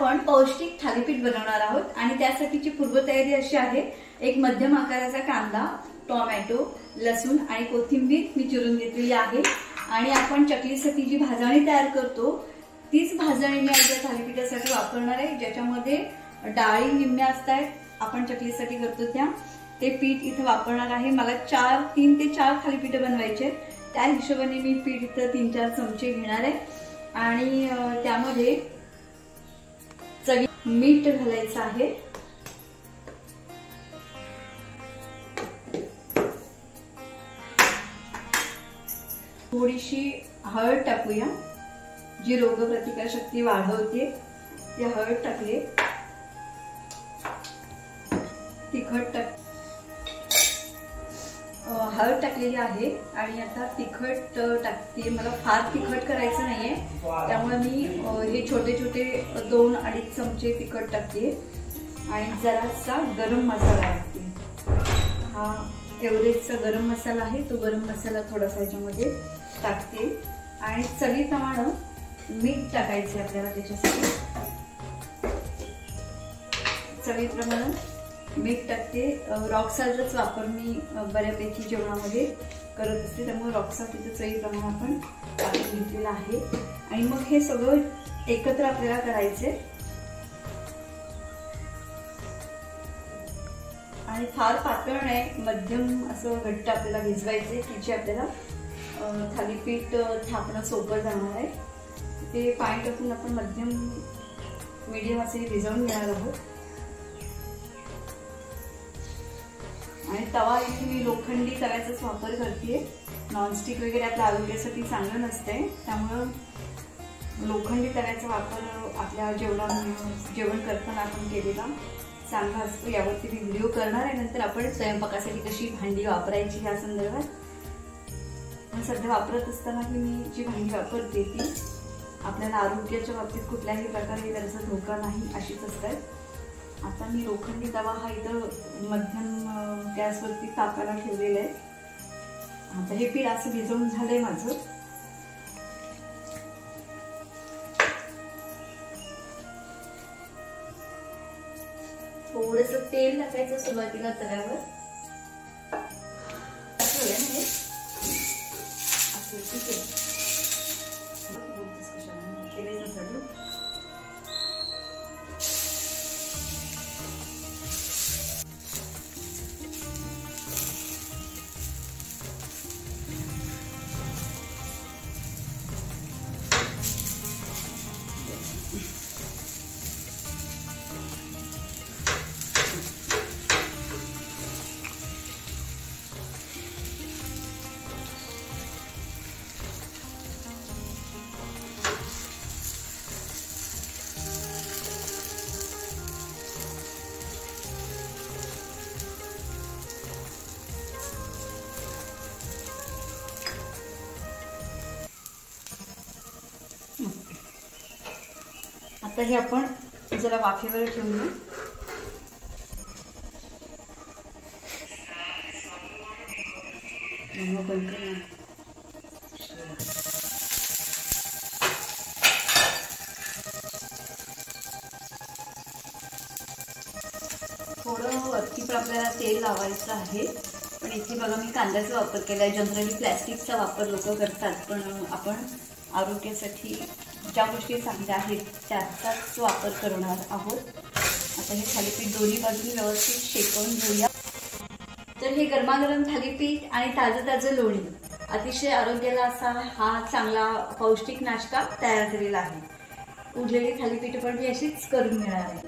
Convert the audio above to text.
आपण पौष्टिक थालीपीठ बनवणार आहोत आणि त्यासाठीची पूर्वतयारी अशी आहे। एक मध्यम आकाराचा कांदा, टोमॅटो, लसूण आणि कोथिंबीर मी चिरून घेतलेली आहे आणि आपण चकलीसाठी जी भाजणी तयार करतो तीच भाजणी मी आज थालीपीठासाठी वापरणार आहे, ज्याच्यामध्ये डाळी निम्म्या असतात, आपण चकलीसाठी करतो त्या। ते पीठ इथे वापरणार आहे। मला 3 ते 4 थालीपीठ बनवायचे, त्या हिशोबाने मी पीठ इथे 3-4 चमचे घेणार आहे आणि त्यामध्ये चवी मीठ घालायचं आहे। थोडीशी हळद टाकूया, जी रोगप्रतिकारशक्ती वाढवते। ती हळद टाकली, तिखट हळद टाकलेली आहे आणि आता तिखट टाकते। मला फार तिखट करायचं नाहीये, त्यामुळे मी हे छोटे छोटे 2-2.5 चमचे तिखट टाकते आणि जरासा गरम मसाला टाकते। हा एव्हरेस्टचा गरम मसाला आहे, तो गरम मसाला थोडासा याच्यामध्ये टाकते आणि चवीप्रमाणे मीठ टाकायचे आपल्याला। त्याच्यासाठी चवीप्रमाणे मीठ टाकते। रॉक सॉल्टचा वापर मी बऱ्यापैकी जेवणामध्ये करत असते, त्यामुळे रॉक सॉल्ट इथे चवीप्रमाणे आपण टाकून घेतलेलं आहे आणि मग हे सगळं एकत्र आपल्याला करायचे आणि फार पातळ नाही, मध्यम असं घट्ट आपल्याला भिजवायचे की जे आपल्याला थालीपीठ थापणं सोपं जाणार आहे। ते पाणी टाकून आपण मध्यम मीडियम असे भिजवून घेणार आहोत आणि तवा इथे मी लोखंडी तव्याचाच वापर करते। नॉनस्टिक वगैरे आपल्या आरोग्यासाठी चांगलं नसतंय, त्यामुळे लोखंडी तव्याचा वापर आपल्या जेवण करताना आपण केलेला चांगला असतो। यावरती मी व्हिडिओ करणार आहे नंतर, आपण स्वयंपाकासाठी कशी भांडी वापरायची या संदर्भात। सध्या वापरत असताना मी जी भांडी वापरते ती आपल्याला आरोग्याच्या बाबतीत कुठल्याही प्रकारे त्याचा धोका नाही अशीच असतात। आता मी लोखंडी तवा हा इथं मध्यम गॅसवरती तापायला ठेवलेला आहे। आता हे पीठ असं भिजवून झालंय माझं। थोडंसं तेल टाकायचं सुरुवातीला तव्यावर, आता हे आपण जरा वाफेवर ठेवूया। थोडं वरती पण आपल्याला तेल लावायचं आहे, पण इथे बघा मी कांद्याचा वापर केलाय। जनरली प्लॅस्टिकचा वापर लोक करतात, पण आपण आरोग्यासाठी ज्या गोष्टी चांगल्या आहेत त्याचाच वापर करणार आहोत। आता हे थालीपीठ दोन्ही बाजूनी व्यवस्थित शेकवून घेऊया। तर हे गरमागरम थालीपीठ आणि ताजं लोणी, अतिशय आरोग्याला असा हा चांगला पौष्टिक नाश्ता तयार झालेला आहे। उरलेली थालीपीठ पण मी अशीच करून घेणार आहे।